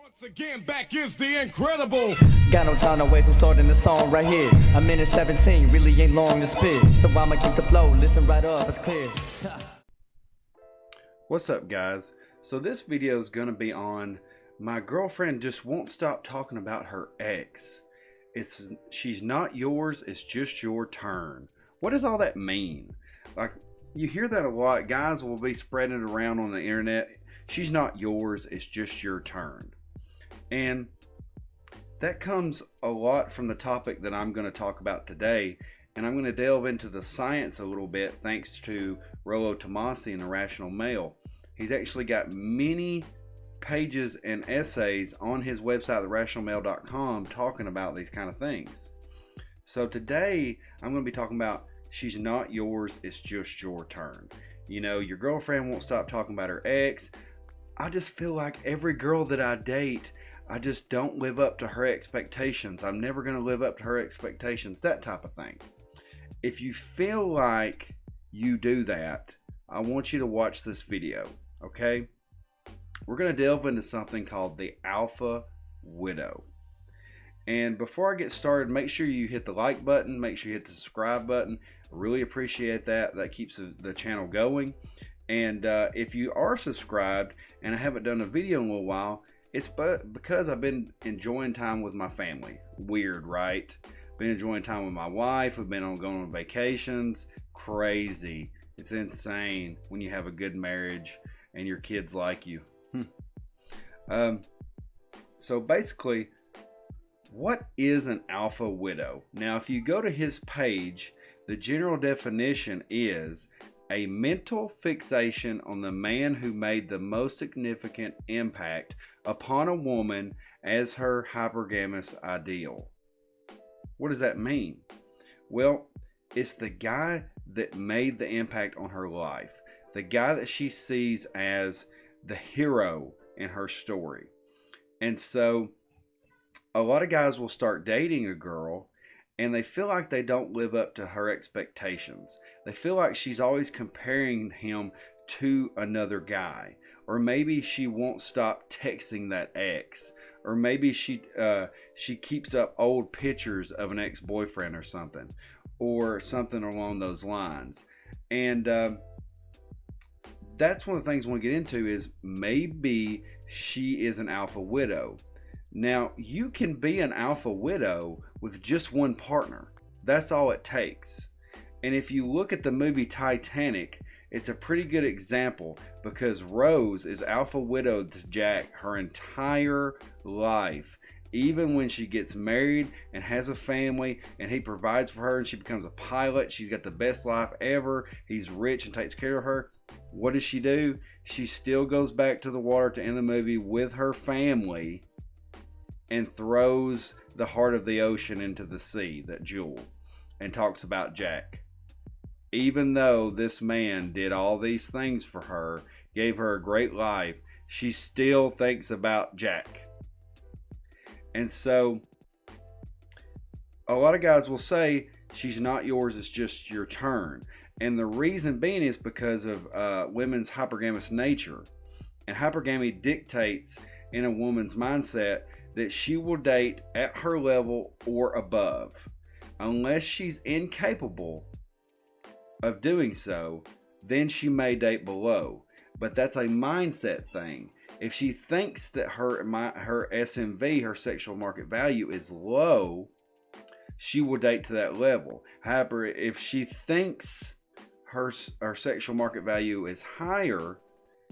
Once again, back is the incredible. Got no time to waste, I'm starting the song right here. A minute 17, really ain't long to spit. So I'ma keep the flow, listen right up, it's clear. What's up, guys? So this video is going to be on my girlfriend just won't stop talking about her ex. She's not yours, it's just your turn. What does all that mean? Like, you hear that a lot. Guys will be spreading it around on the internet. She's not yours, it's just your turn. And that comes a lot from the topic that I'm going to talk about today. And I'm going to delve into the science a little bit thanks to Rollo Tomasi in The Rational Male. He's actually got many pages and essays on his website, therationalmale.com, talking about these kind of things. So today, I'm going to be talking about she's not yours, it's just your turn. You know, your girlfriend won't stop talking about her ex. I just feel like every girl that I date, I just don't live up to her expectations. I'm never going to live up to her expectations, that type of thing. If you feel like you do that, I want you to watch this video, okay? We're going to delve into something called the alpha widow. And before I get started, make sure you hit the like button, make sure you hit the subscribe button. I really appreciate that. That keeps the channel going. And if you are subscribed and I haven't done a video in a little while, it's because I've been enjoying time with my family. Weird, right? Been enjoying time with my wife. We've been going on vacations. Crazy. It's insane when you have a good marriage and your kids like you. So basically, what is an alpha widow? Now, if you go to his page, the general definition is a mental fixation on the man who made the most significant impact upon a woman as her hypergamous ideal. What does that mean? Well, it's the guy that made the impact on her life, the guy that she sees as the hero in her story. And so a lot of guys will start dating a girl and they feel like they don't live up to her expectations. They feel like she's always comparing him to another guy. Or maybe she won't stop texting that ex. Or maybe she keeps up old pictures of an ex-boyfriend or something. Or something along those lines. And that's one of the things I want to get into is maybe she is an alpha widow. Now, you can be an alpha widow with just one partner. That's all it takes. And if you look at the movie Titanic, it's a pretty good example because Rose is alpha widowed to Jack her entire life. Even when she gets married and has a family and he provides for her and she becomes a pilot, she's got the best life ever, he's rich and takes care of her. What does she do? She still goes back to the water to end the movie with her family and throws the heart of the ocean into the sea, that jewel, and talks about Jack. Even though this man did all these things for her, gave her a great life, she still thinks about Jack. And so, a lot of guys will say, she's not yours, it's just your turn. And the reason being is because of women's hypergamous nature. And hypergamy dictates in a woman's mindset that she will date at her level or above. Unless she's incapable of doing so, then she may date below. But that's a mindset thing. If she thinks that her SMV, her sexual market value, is low, she will date to that level. However, if she thinks her sexual market value is higher,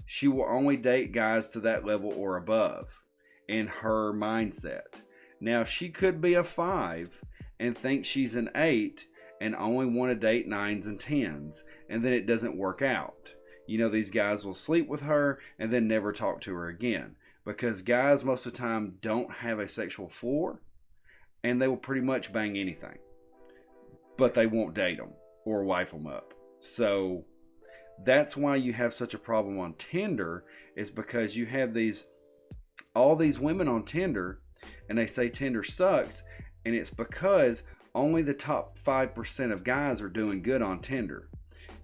she will only date guys to that level or above in her mindset. Now, she could be a 5 and think she's an 8 and only want to date 9s and 10s, and then it doesn't work out. You know, these guys will sleep with her and then never talk to her again because guys most of the time don't have a sexual floor and they will pretty much bang anything, but they won't date them or wife them up. So that's why you have such a problem on Tinder, is because you have all these women on Tinder and they say Tinder sucks, and it's because only the top 5% of guys are doing good on Tinder.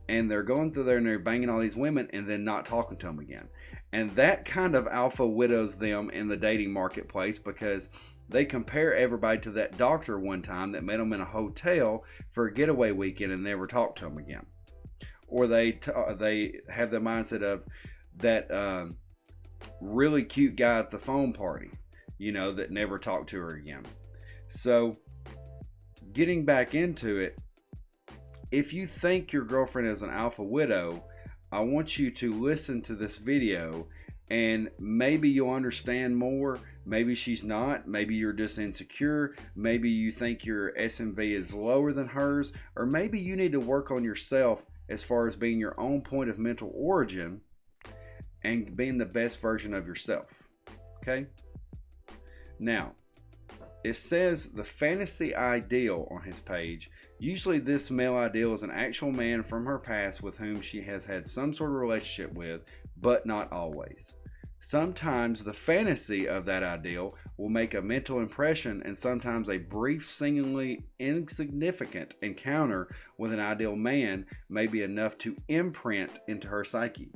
And they're going through there and they're banging all these women and then not talking to them again. And that kind of alpha widows them in the dating marketplace because they compare everybody to that doctor one time that met them in a hotel for a getaway weekend and never talked to them again. Or they have the mindset of that really cute guy at the phone party, that never talked to her again. So getting back into it, if you think your girlfriend is an alpha widow, I want you to listen to this video and maybe you'll understand more. Maybe she's not. Maybe you're just insecure. Maybe you think your SMV is lower than hers. Or maybe you need to work on yourself as far as being your own point of mental origin and being the best version of yourself. Okay? Now, it says the fantasy ideal on his page. Usually this male ideal is an actual man from her past with whom she has had some sort of relationship with, but not always. Sometimes the fantasy of that ideal will make a mental impression, and sometimes a brief, seemingly insignificant encounter with an ideal man may be enough to imprint into her psyche.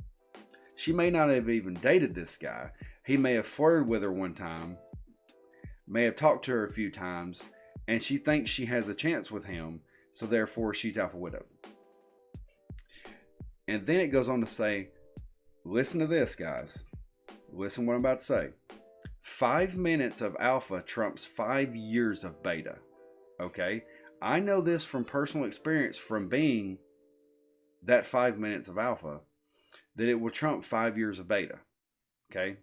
She may not have even dated this guy. He may have flirted with her one time, may have talked to her a few times, and she thinks she has a chance with him, so therefore she's alpha widowed. And then it goes on to say, listen to this, guys. Listen what I'm about to say. 5 minutes of alpha trumps 5 years of beta. Okay? I know this from personal experience from being that 5 minutes of alpha, that it will trump 5 years of beta. Okay?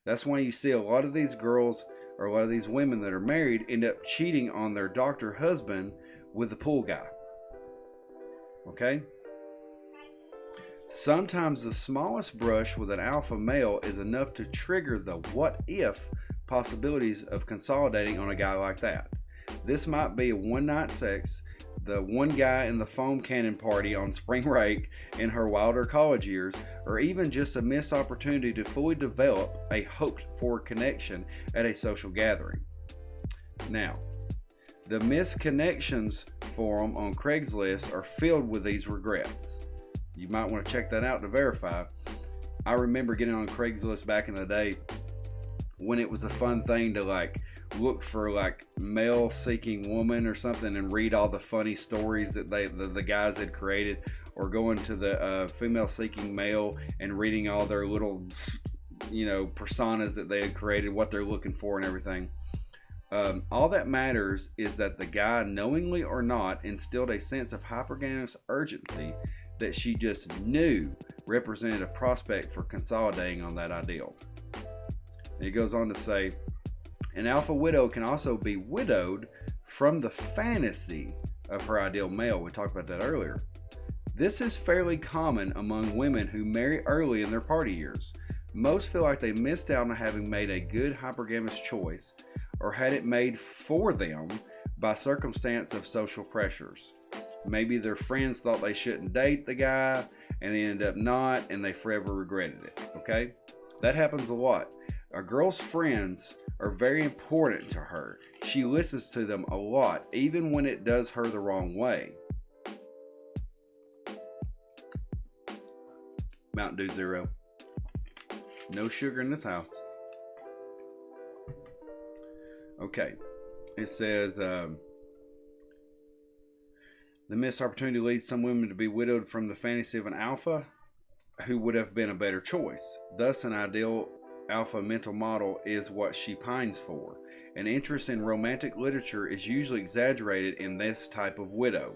That's why you see a lot of these girls or a lot of these women that are married end up cheating on their doctor husband with the pool guy. Okay? Sometimes the smallest brush with an alpha male is enough to trigger the what if possibilities of consolidating on a guy like that. This might be a one night sex, the one guy in the foam cannon party on spring break in her wilder college years, or even just a missed opportunity to fully develop a hoped for connection at a social gathering. Now, the missed connections forum on Craigslist are filled with these regrets. You might want to check that out to verify. I remember getting on Craigslist back in the day when it was a fun thing to look for male seeking woman or something and read all the funny stories that the guys had created, or going to the female seeking male and reading all their little personas that they had created, what they're looking for and everything. All that matters is that the guy, knowingly or not, instilled a sense of hypergamous urgency that she just knew represented a prospect for consolidating on that ideal. And it goes on to say, an alpha widow can also be widowed from the fantasy of her ideal male. We talked about that earlier. This is fairly common among women who marry early in their party years. Most feel like they missed out on having made a good hypergamous choice, or had it made for them by circumstance of social pressures. Maybe their friends thought they shouldn't date the guy and they ended up not, and they forever regretted it. Okay? That happens a lot. A girl's friends are very important to her. She listens to them a lot, even when it does her the wrong way. Mountain Dew Zero. No sugar in this house. Okay. It says, the missed opportunity leads some women to be widowed from the fantasy of an alpha who would have been a better choice. Thus, an ideal alpha mental model is what she pines for. An interest in romantic literature is usually exaggerated in this type of widow.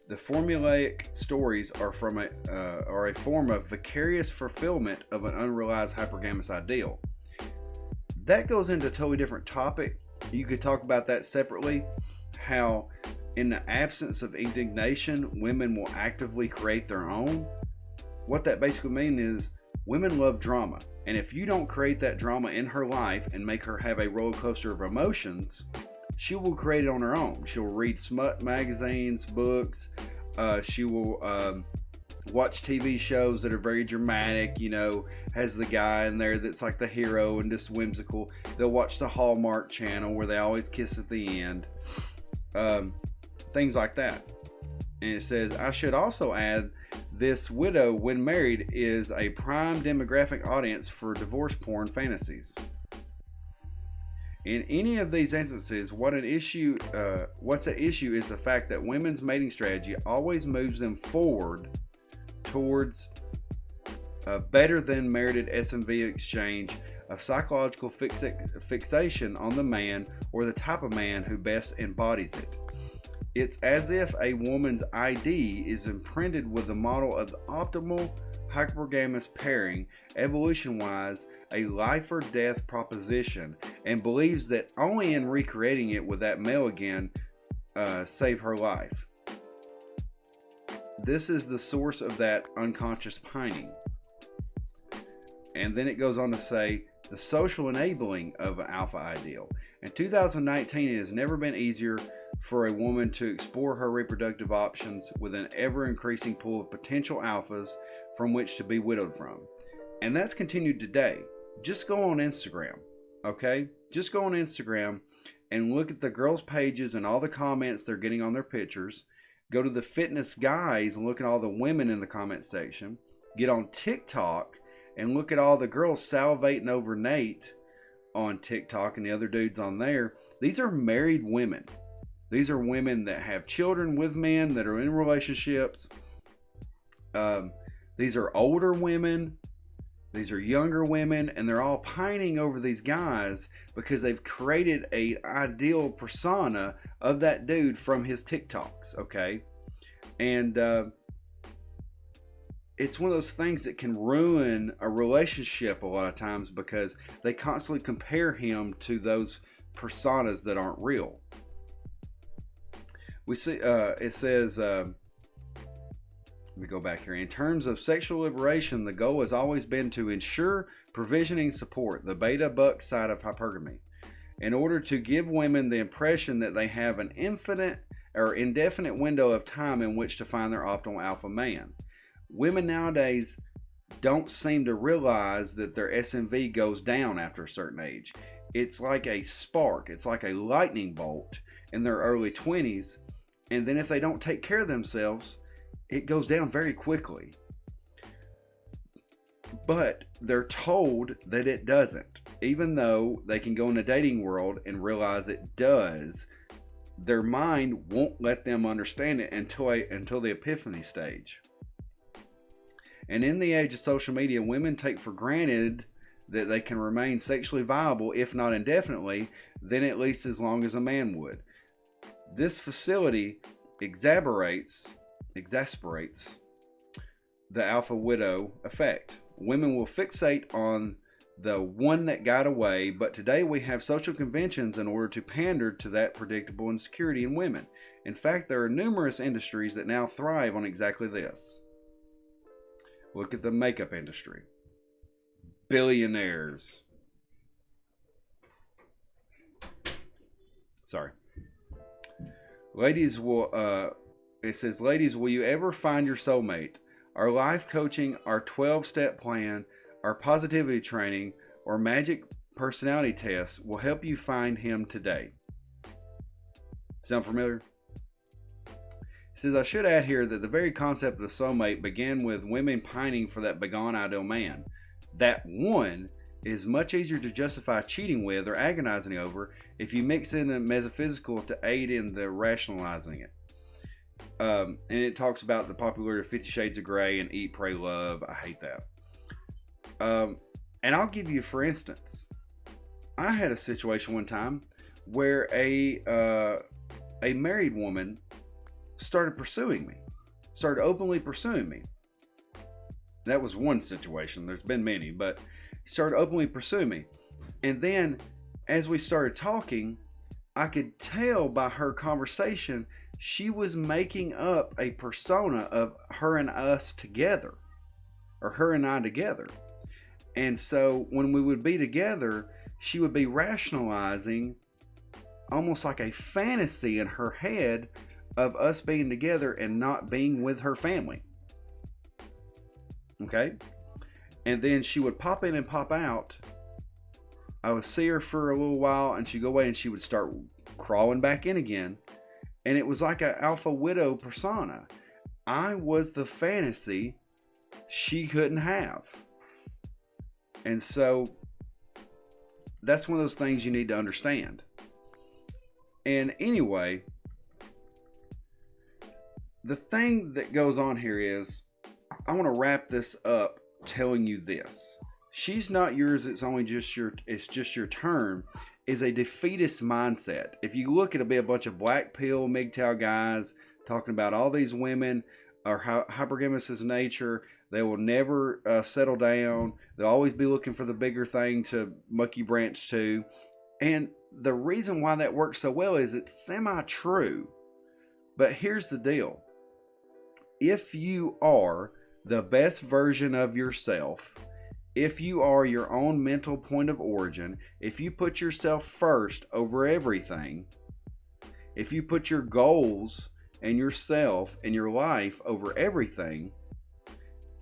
The formulaic stories are a form of vicarious fulfillment of an unrealized hypergamous ideal. That goes into a totally different topic. You could talk about that separately. How in the absence of indignation, women will actively create their own. What that basically means is women love drama. And if you don't create that drama in her life and make her have a roller coaster of emotions, she will create it on her own. She'll read smut magazines, books. She will watch TV shows that are very dramatic, has the guy in there that's like the hero and just whimsical. They'll watch the Hallmark Channel where they always kiss at the end. Things like that. And it says, I should also add, this widow, when married, is a prime demographic audience for divorce porn fantasies. In any of these instances, what's at issue is the fact that women's mating strategy always moves them forward towards a better than merited SMV exchange of psychological fixation on the man or the type of man who best embodies it. It's as if a woman's ID is imprinted with the model of the optimal hypergamous pairing, evolution-wise, a life or death proposition, and believes that only in recreating it with that male again save her life. This is the source of that unconscious pining. And then it goes on to say, the social enabling of an alpha ideal. In 2019, it has never been easier for a woman to explore her reproductive options with an ever-increasing pool of potential alphas from which to be widowed from. And that's continued today. Just go on Instagram, okay? Just go on Instagram and look at the girls' pages and all the comments they're getting on their pictures. Go to the fitness guys and look at all the women in the comment section. Get on TikTok and look at all the girls salivating over Nate on TikTok and the other dudes on there. These are married women. These are women that have children with men, that are in relationships. These are older women. These are younger women, and they're all pining over these guys because they've created an ideal persona of that dude from his TikToks, okay? And it's one of those things that can ruin a relationship a lot of times because they constantly compare him to those personas that aren't real. We see, it says, let me go back here. In terms of sexual liberation, the goal has always been to ensure provisioning support, the beta buck side of hypergamy, in order to give women the impression that they have an infinite or indefinite window of time in which to find their optimal alpha man. Women nowadays don't seem to realize that their SMV goes down after a certain age. It's like a spark. It's like a lightning bolt in their early 20s. And then if they don't take care of themselves, it goes down very quickly. But they're told that it doesn't. Even though they can go in the dating world and realize it does, their mind won't let them understand it until the epiphany stage. And in the age of social media, women take for granted that they can remain sexually viable, if not indefinitely, then at least as long as a man would. This facility exasperates the alpha widow effect. Women will fixate on the one that got away, but today we have social conventions in order to pander to that predictable insecurity in women. In fact, there are numerous industries that now thrive on exactly this. Look at the makeup industry. Billionaires. Sorry. Ladies will, it says, ladies, will you ever find your soulmate? Our life coaching, our 12-step plan, our positivity training, or magic personality test will help you find him today. Sound familiar? It says, I should add here that the very concept of the soulmate began with women pining for that begone ideal man. That one is much easier to justify cheating with or agonizing over if you mix in the metaphysical to aid in the rationalizing it. And it talks about the popularity of 50 Shades of Grey and Eat, Pray, Love. I hate that. And I'll give you, for instance, I had a situation one time where a married woman started openly pursuing me. That was one situation. There's been many, but he started openly pursuing me. And then as we started talking, I could tell by her conversation, she was making up a persona of her and us together, or her and I together. And so when we would be together, she would be rationalizing almost like a fantasy in her head of us being together and not being with her family. Okay? And then she would pop in and pop out. I would see her for a little while and she'd go away and she would start crawling back in again. And it was like an alpha widow persona. I was the fantasy she couldn't have. And so that's one of those things you need to understand. And anyway, the thing that goes on here is, I want to wrap this up telling you this. She's not yours, it's just your turn is a defeatist mindset. If you look, it'll be a bunch of black pill MGTOW guys talking about all these women are hypergamous in nature. They will never settle down. They'll always be looking for the bigger thing to monkey branch to. And the reason why that works so well is it's semi-true. But here's the deal. If you are the best version of yourself, if you are your own mental point of origin, if you put yourself first over everything, if you put your goals and yourself and your life over everything,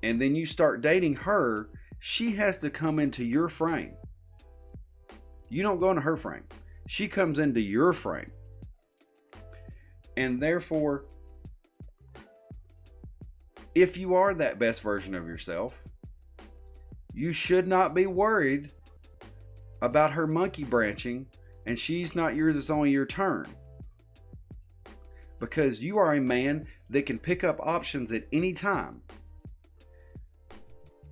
and then you start dating her, she has to come into your frame. You don't go into her frame. She comes into your frame. And therefore, if you are that best version of yourself, you should not be worried about her monkey branching and she's not yours, it's only your turn. Because you are a man that can pick up options at any time.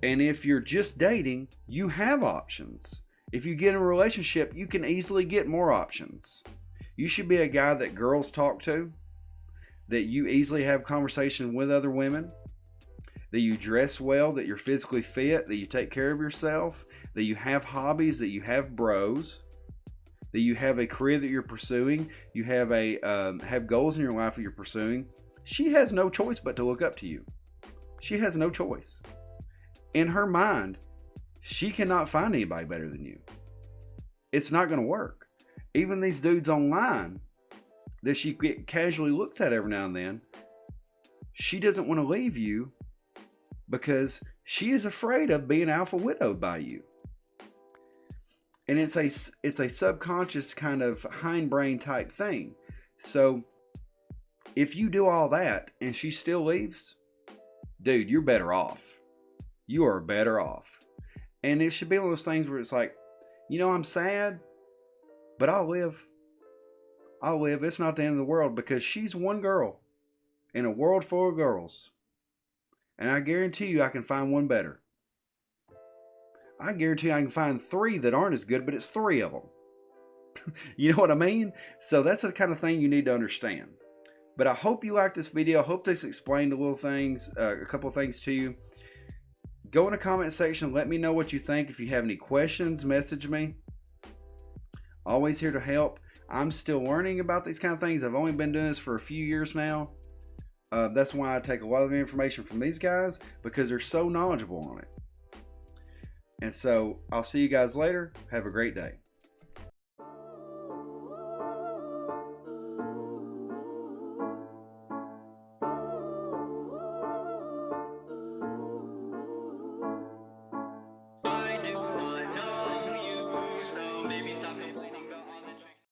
And if you're just dating, you have options. If you get in a relationship, you can easily get more options. You should be a guy that girls talk to, that you easily have conversation with other women, that you dress well, that you're physically fit, that you take care of yourself, that you have hobbies, that you have bros, that you have a career that you're pursuing, you have have goals in your life that you're pursuing. She has no choice but to look up to you. She has no choice. In her mind, she cannot find anybody better than you. It's not going to work. Even these dudes online that she casually looks at every now and then, she doesn't want to leave you because she is afraid of being alpha widowed by you. And it's a subconscious kind of hindbrain type thing. So if you do all that and she still leaves, dude, you're better off. You are better off. And it should be one of those things where it's like, you know, I'm sad, but I'll live. I'll live. It's not the end of the world because she's one girl in a world full of girls. And I guarantee you I can find one better. I guarantee I can find 3 that aren't as good, but it's 3 of them. You know what I mean? So that's the kind of thing you need to understand. But I hope you liked this video. I hope this explained a couple of things to you. Go in the comment section. Let me know what you think. If you have any questions, message me. Always here to help. I'm still learning about these kind of things. I've only been doing this for a few years now. That's why I take a lot of the information from these guys, because they're so knowledgeable on it. And so I'll see you guys later. Have a great day.